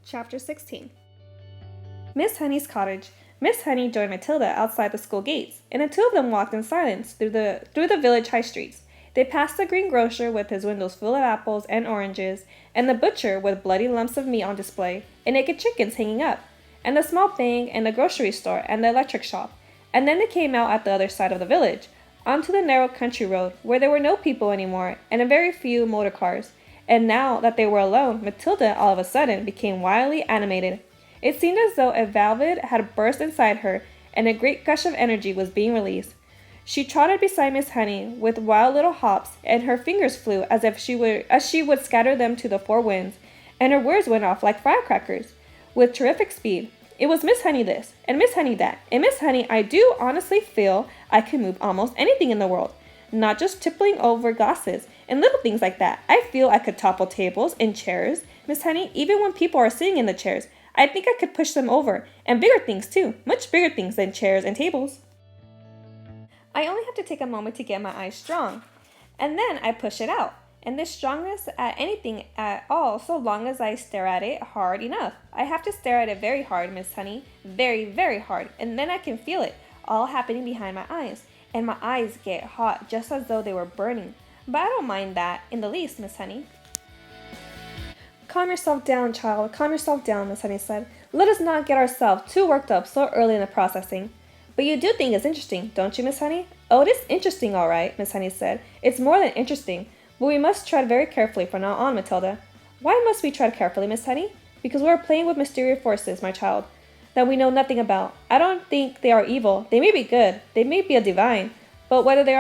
Chapter 16. Miss Honey's cottage. Miss Honey joined Matilda outside the school gates, and the two of them walked in silence through the village high streets. They passed the greengrocer with his windows full of apples and oranges, and the butcher with bloody lumps of meat on display, and naked chickens hanging up, and the small bank and the grocery store and the electric shop. And then they came out at the other side of the village, onto the narrow country road, where there were no people anymore, and a very few motor cars. And now that they were alone, Matilda all of a sudden became wildly animated. It seemed as though a valve had burst inside her, and a great gush of energy was being released. She trotted beside Miss Honey with wild little hops, and her fingers flew as she would scatter them to the four winds, and her words went off like firecrackers, with terrific speed. It was Miss Honey this, and Miss Honey that, and Miss Honey, I do honestly feel I can move almost anything in the world, not just tippling over glasses and little things like that. I feel I could topple tables and chairs, Miss Honey, even when people are sitting in the chairs. I think I could push them over, and bigger things too, much bigger things than chairs and tables. I only have to take a moment to get my eyes strong, and then I push it out. And this strongness at anything at all, so long as I stare at it hard enough. I have to stare at it very hard, Miss Honey, very, very hard, and then I can feel it all happening behind my eyes, and my eyes get hot just as though they were burning. But I don't mind that in the least, Miss Honey. Calm yourself down, child. Calm yourself down, Miss Honey said. Let us not get ourselves too worked up so early in the processing. But you do think it's interesting, don't you, Miss Honey? Oh, it is interesting, all right, Miss Honey said. It's more than interesting, but we must tread very carefully from now on, Matilda. Why must we tread carefully, Miss Honey? Because we are playing with mysterious forces, my child, that we know nothing about. I don't think they are evil. They may be good. They may be a divine. But whether they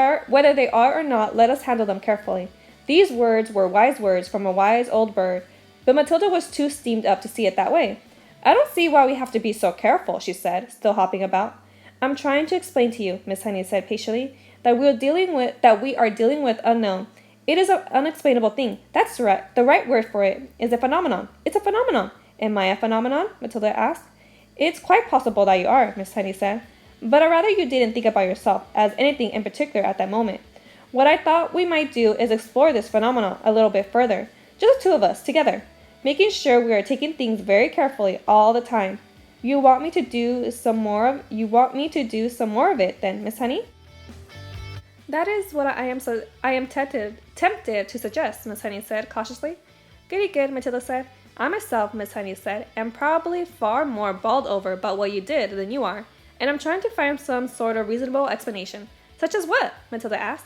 are or not, let us handle them carefully. These words were wise words from a wise old bird, but Matilda was too steamed up to see it that way. I don't see why we have to be so careful, she said, still hopping about. I'm trying to explain to you, Miss Honey said patiently, that we are dealing with unknown. It is an unexplainable thing. That's right. The right word for it is a phenomenon. It's a phenomenon. Am I a phenomenon? Matilda asked. It's quite possible that you are, Miss Honey said. But I'd rather you didn't think about yourself as anything in particular at that moment. What I thought we might do is explore this phenomenon a little bit further. Just the two of us, together. Making sure we are taking things very carefully all the time. You want me to do some more of it then, Miss Honey? That is what I am tempted to suggest, Miss Honey said cautiously. Goody good, Matilda said. I myself, Miss Honey said, am probably far more bowled over about what you did than you are, and I'm trying to find some sort of reasonable explanation. Such as what? Matilda asked.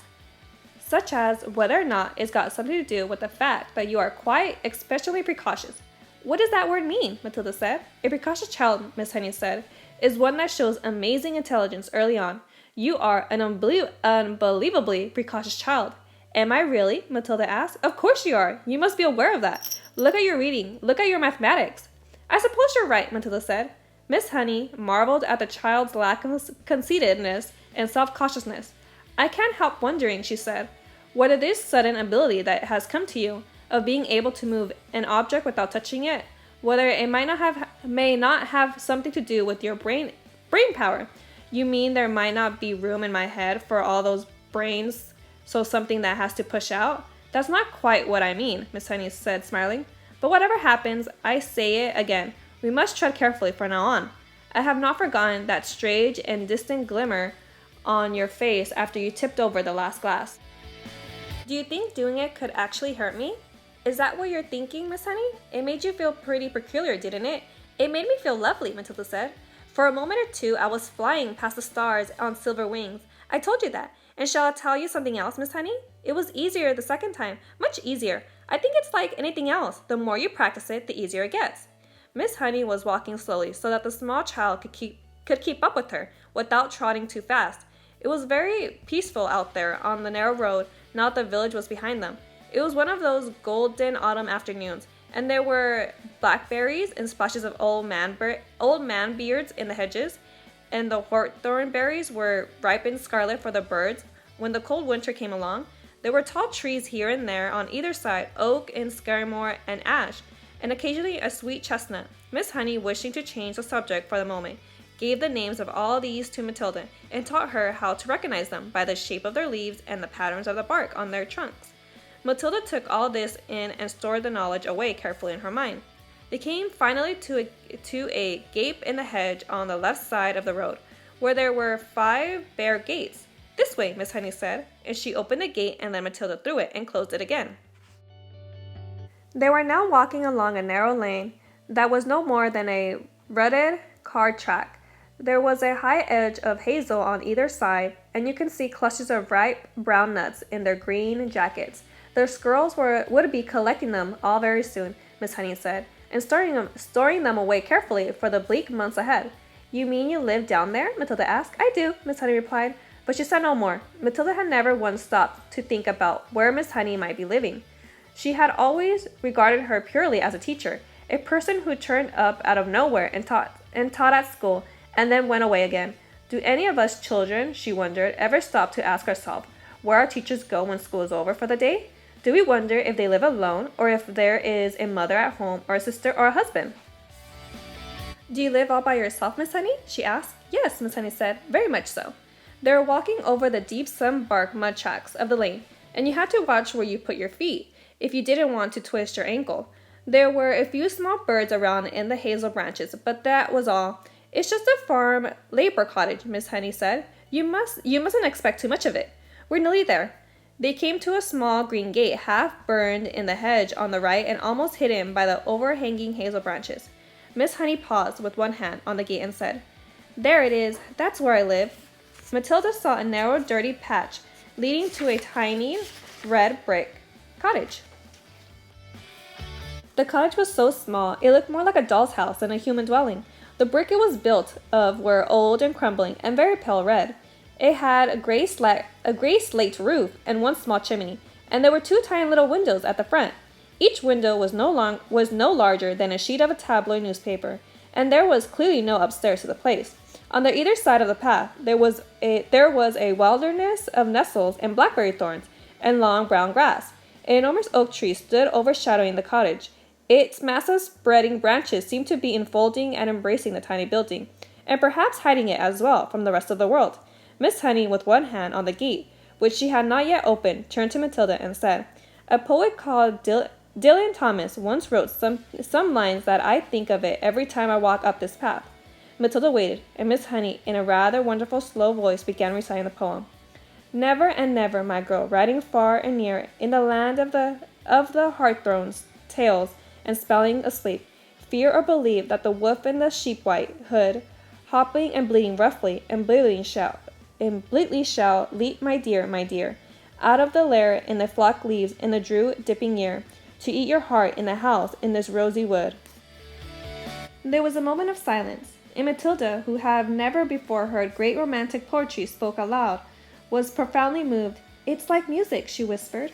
Such as whether or not it's got something to do with the fact that you are quite especially precautious. What does that word mean? Matilda said. A precautious child, Miss Honey said, is one that shows amazing intelligence early on. You are an unbelievably precautious child. Am I really? Matilda asked. Of course you are. You must be aware of that. Look at your reading. Look at your mathematics. I suppose you're right, Matilda said. Miss Honey marveled at the child's lack of conceitedness and self-consciousness. I can't help wondering, she said, whether this sudden ability that has come to you, of being able to move an object without touching it, whether it may not have something to do with your brain power. You mean there might not be room in my head for all those brains, so something that has to push out? That's not quite what I mean, Miss Honey said, smiling. But whatever happens, I say it again. We must tread carefully from now on. I have not forgotten that strange and distant glimmer on your face after you tipped over the last glass. Do you think doing it could actually hurt me? Is that what you're thinking, Miss Honey? It made you feel pretty peculiar, didn't it? It made me feel lovely, Matilda said. For a moment or two, I was flying past the stars on silver wings. I told you that. And shall I tell you something else, Miss Honey? It was easier the second time. Much easier. I think it's like anything else. The more you practice it, the easier it gets. Miss Honey was walking slowly so that the small child could keep up with her without trotting too fast. It was very peaceful out there on the narrow road now that the village was behind them. It was one of those golden autumn afternoons, and there were blackberries and splashes of old man beards in the hedges, and the hawthorn berries were ripened scarlet for the birds. When the cold winter came along, there were tall trees here and there on either side, oak and scarmore and ash, and occasionally a sweet chestnut. Miss Honey, wishing to change the subject for the moment, gave the names of all these to Matilda, and taught her how to recognize them by the shape of their leaves and the patterns of the bark on their trunks. Matilda took all this in and stored the knowledge away carefully in her mind. They came finally to a gap in the hedge on the left side of the road, where there were 5 bare gates. "This way," Miss Honey said, and she opened the gate and led Matilda through it and closed it again. They were now walking along a narrow lane that was no more than a rutted car track. There was a high hedge of hazel on either side, and you can see clusters of ripe brown nuts in their green jackets. The squirrels would be collecting them all very soon, Miss Honey said, and storing them away carefully for the bleak months ahead. "You mean you live down there?" Matilda asked. "I do," Miss Honey replied, but she said no more. Matilda had never once stopped to think about where Miss Honey might be living. She had always regarded her purely as a teacher, a person who turned up out of nowhere and taught at school and then went away again. Do any of us children, she wondered, ever stop to ask ourselves where our teachers go when school is over for the day? Do we wonder if they live alone, or if there is a mother at home, or a sister, or a husband? "Do you live all by yourself, Miss Honey?" she asked. "Yes," Miss Honey said, "very much so." They were walking over the deep sun-barked mud tracks of the lane, and you had to watch where you put your feet if you didn't want to twist your ankle. There were a few small birds around in the hazel branches, but that was all. "It's just a farm labor cottage," Miss Honey said. You mustn't expect too much of it. We're nearly there." They came to a small green gate, half burned in the hedge on the right and almost hidden by the overhanging hazel branches. Miss Honey paused with one hand on the gate and said, "There it is. That's where I live." Matilda saw a narrow, dirty patch leading to a tiny red brick cottage. The cottage was so small, it looked more like a doll's house than a human dwelling. The brick it was built of were old and crumbling and very pale red. It had a gray slate roof and one small chimney, and there were 2 tiny little windows at the front. Each window was no larger than a sheet of a tabloid newspaper, and there was clearly no upstairs to the place. On the either side of the path, there was a wilderness of nettles and blackberry thorns and long brown grass. An enormous oak tree stood overshadowing the cottage. Its massive spreading branches seemed to be enfolding and embracing the tiny building, and perhaps hiding it as well from the rest of the world. Miss Honey, with one hand on the gate, which she had not yet opened, turned to Matilda and said, "A poet called Dylan Thomas once wrote some lines that I think of it every time I walk up this path." Matilda waited, and Miss Honey, in a rather wonderful slow voice, began reciting the poem. "Never and never, my girl, riding far and near, in the land of the hearthrone's tales and spelling asleep, fear or believe that the wolf in the sheep-white hood, hopping and bleating roughly and bleatly shall leap, my dear, out of the lair in the flock leaves in the dew dipping year, to eat your heart in the house in this rosy wood." There was a moment of silence, and Matilda, who had never before heard great romantic poetry spoke aloud, was profoundly moved. "It's like music," she whispered.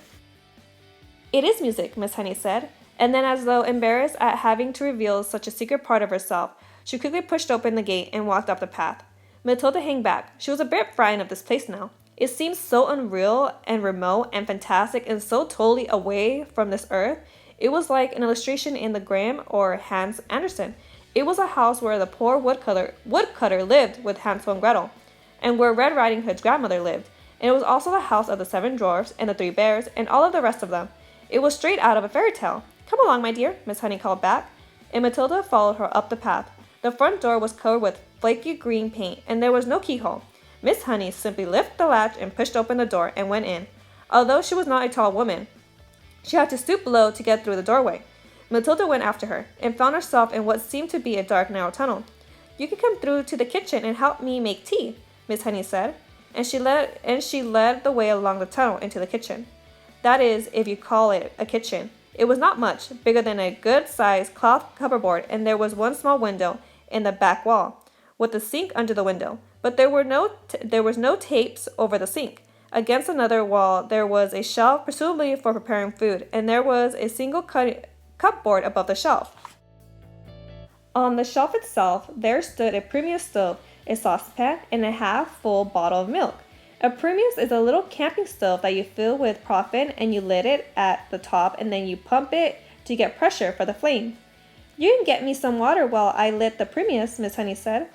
"It is music," Miss Honey said, and then, as though embarrassed at having to reveal such a secret part of herself, she quickly pushed open the gate and walked up the path. Matilda hung back. She was a bit frightened of this place now. It seemed so unreal and remote and fantastic and so totally away from this earth. It was like an illustration in the Grimm or Hans Andersen. It was a house where the poor woodcutter lived with Hansel and Gretel, and where Red Riding Hood's grandmother lived. And it was also the house of the 7 dwarfs and the 3 bears and all of the rest of them. It was straight out of a fairy tale. "Come along, my dear," Miss Honey called back, and Matilda followed her up the path. The front door was covered with flaky green paint, and there was no keyhole. Miss Honey simply lifted the latch and pushed open the door and went in. Although she was not a tall woman, she had to stoop low to get through the doorway. Matilda went after her, and found herself in what seemed to be a dark, narrow tunnel. "You can come through to the kitchen and help me make tea," Miss Honey said, and she led the way along the tunnel into the kitchen. That is, if you call it a kitchen. It was not much, bigger than a good-sized cloth cupboard, and there was one small window in the back wall, with a sink under the window, but there was no tapes over the sink. Against another wall there was a shelf, presumably for preparing food, and there was a single cupboard above the shelf. On the shelf itself there stood a Primus stove, a saucepan, and a half-full bottle of milk. A Primus is a little camping stove that you fill with paraffin and you lit it at the top and then you pump it to get pressure for the flame. "You can get me some water while I lit the Primus," Miss Honey said.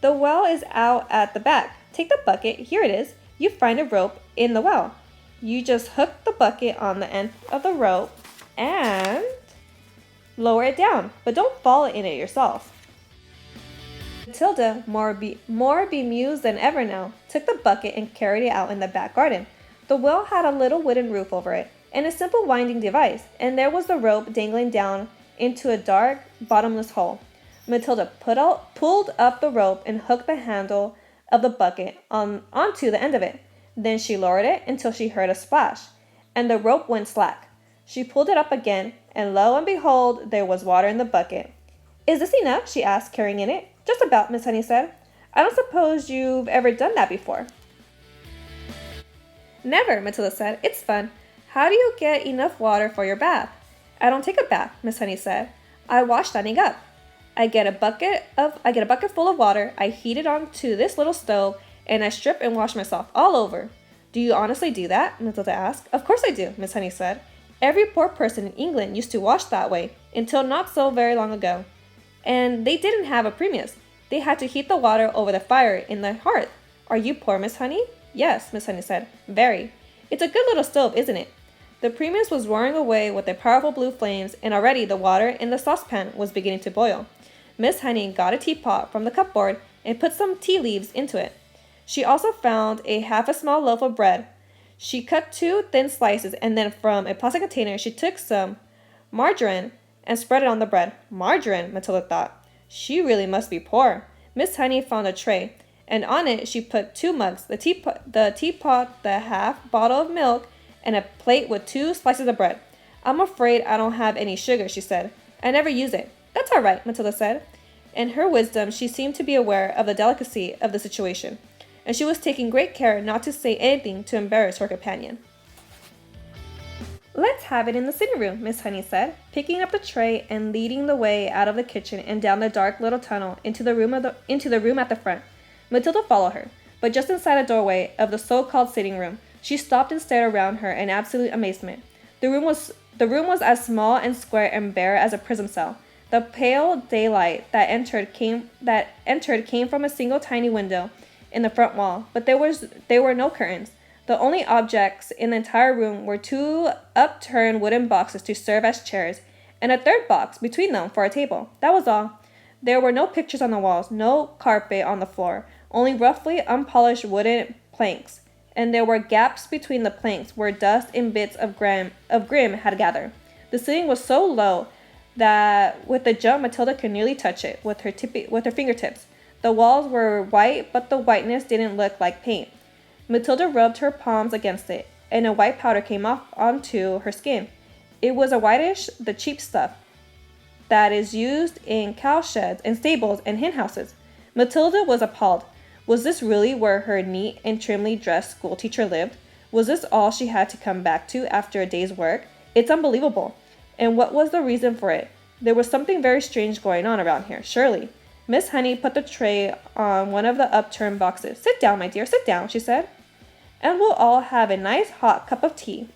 "The well is out at the back. Take the bucket, here it is. You find a rope in the well. You just hook the bucket on the end of the rope and..." Lower it down, but don't fall in it yourself. Matilda, more bemused than ever now, took the bucket and carried it out in the back garden. The well had a little wooden roof over it, and a simple winding device, and there was the rope dangling down into a dark, bottomless hole. Matilda pulled up the rope and hooked the handle of the bucket onto the end of it. Then she lowered it until she heard a splash, and the rope went slack. She pulled it up again, and lo and behold, there was water in the bucket. Is this enough? She asked, carrying in it. Just about, Miss Honey said. I don't suppose you've ever done that before. Never, Matilda said. It's fun. How do you get enough water for your bath? I don't take a bath, Miss Honey said. I wash standing up. I get a bucket full of water, I heat it onto this little stove, and I strip and wash myself all over. Do you honestly do that? Matilda asked. Of course I do, Miss Honey said. Every poor person in England used to wash that way, until not so very long ago. And they didn't have a Primus. They had to heat the water over the fire in the hearth. Are you poor, Miss Honey? Yes, Miss Honey said. Very. It's a good little stove, isn't it? The Primus was roaring away with the powerful blue flames, and already the water in the saucepan was beginning to boil. Miss Honey got a teapot from the cupboard and put some tea leaves into it. She also found half a small loaf of bread. She cut 2 thin slices, and then from a plastic container she took some margarine and spread it on the bread. Margarine, Matilda thought. She really must be poor. Miss Honey found a tray, and on it she put 2 mugs, the teapot, the half bottle of milk, and a plate with 2 slices of bread. I'm afraid I don't have any sugar, she said. I never use it. That's all right, Matilda said. In her wisdom, she seemed to be aware of the delicacy of the situation, and she was taking great care not to say anything to embarrass her companion. Let's have it in the sitting room, Miss Honey said, picking up the tray and leading the way out of the kitchen and down the dark little tunnel into the room at the front. Matilda followed her, but just inside the doorway of the so-called sitting room, she stopped and stared around her in absolute amazement. The room was as small and square and bare as a prison cell. The pale daylight that entered came from a single tiny window in the front wall, but there were no curtains. The only objects in the entire room were 2 upturned wooden boxes to serve as chairs, and a third box between them for a table. That was all. There were no pictures on the walls, no carpet on the floor, only roughly unpolished wooden planks, and there were gaps between the planks where dust and bits of grim had gathered. The ceiling was so low that with a jump Matilda could nearly touch it with her fingertips. The walls were white, but the whiteness didn't look like paint. Matilda rubbed her palms against it, and a white powder came off onto her skin. It was the cheap stuff that is used in cow sheds and stables and hen houses. Matilda was appalled. Was this really where her neat and trimly dressed schoolteacher lived? Was this all she had to come back to after a day's work? It's unbelievable. And what was the reason for it? There was something very strange going on around here, surely. Miss Honey put the tray on one of the upturned boxes. Sit down, my dear, sit down, she said. And we'll all have a nice hot cup of tea.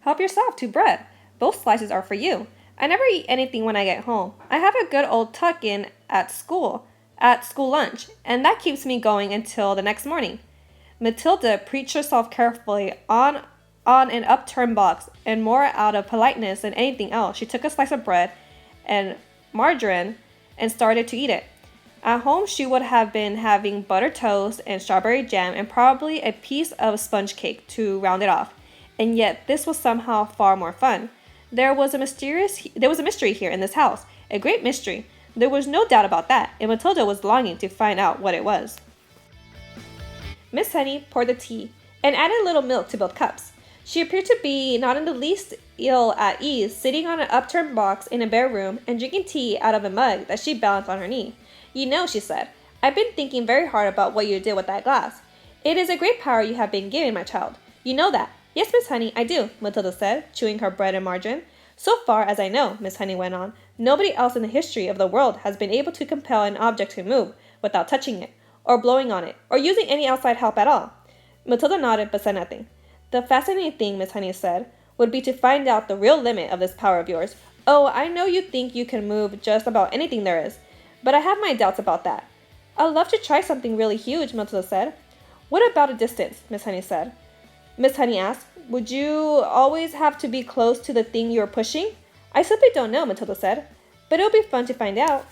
Help yourself to bread. Both slices are for you. I never eat anything when I get home. I have a good old tuck-in at school lunch, and that keeps me going until the next morning. Matilda perched herself carefully on an upturned box, and more out of politeness than anything else, she took a slice of bread and margarine and started to eat it. At home, she would have been having buttered toast and strawberry jam and probably a piece of sponge cake to round it off. And yet, this was somehow far more fun. There was a mystery here in this house, a great mystery. There was no doubt about that, and Matilda was longing to find out what it was. Miss Honey poured the tea and added a little milk to both cups. She appeared to be not in the least ill at ease, sitting on an upturned box in a bare room and drinking tea out of a mug that she balanced on her knee. You know, she said, I've been thinking very hard about what you did with that glass. It is a great power you have been given, my child. You know that. Yes, Miss Honey, I do, Matilda said, chewing her bread and margarine. So far as I know, Miss Honey went on, nobody else in the history of the world has been able to compel an object to move without touching it, or blowing on it, or using any outside help at all. Matilda nodded but said nothing. The fascinating thing, Miss Honey said, would be to find out the real limit of this power of yours. Oh, I know you think you can move just about anything there is, but I have my doubts about that. I'd love to try something really huge, Matilda said. What about a distance? Miss Honey asked. Would you always have to be close to the thing you're pushing? I simply don't know, Matilda said. But it'll be fun to find out.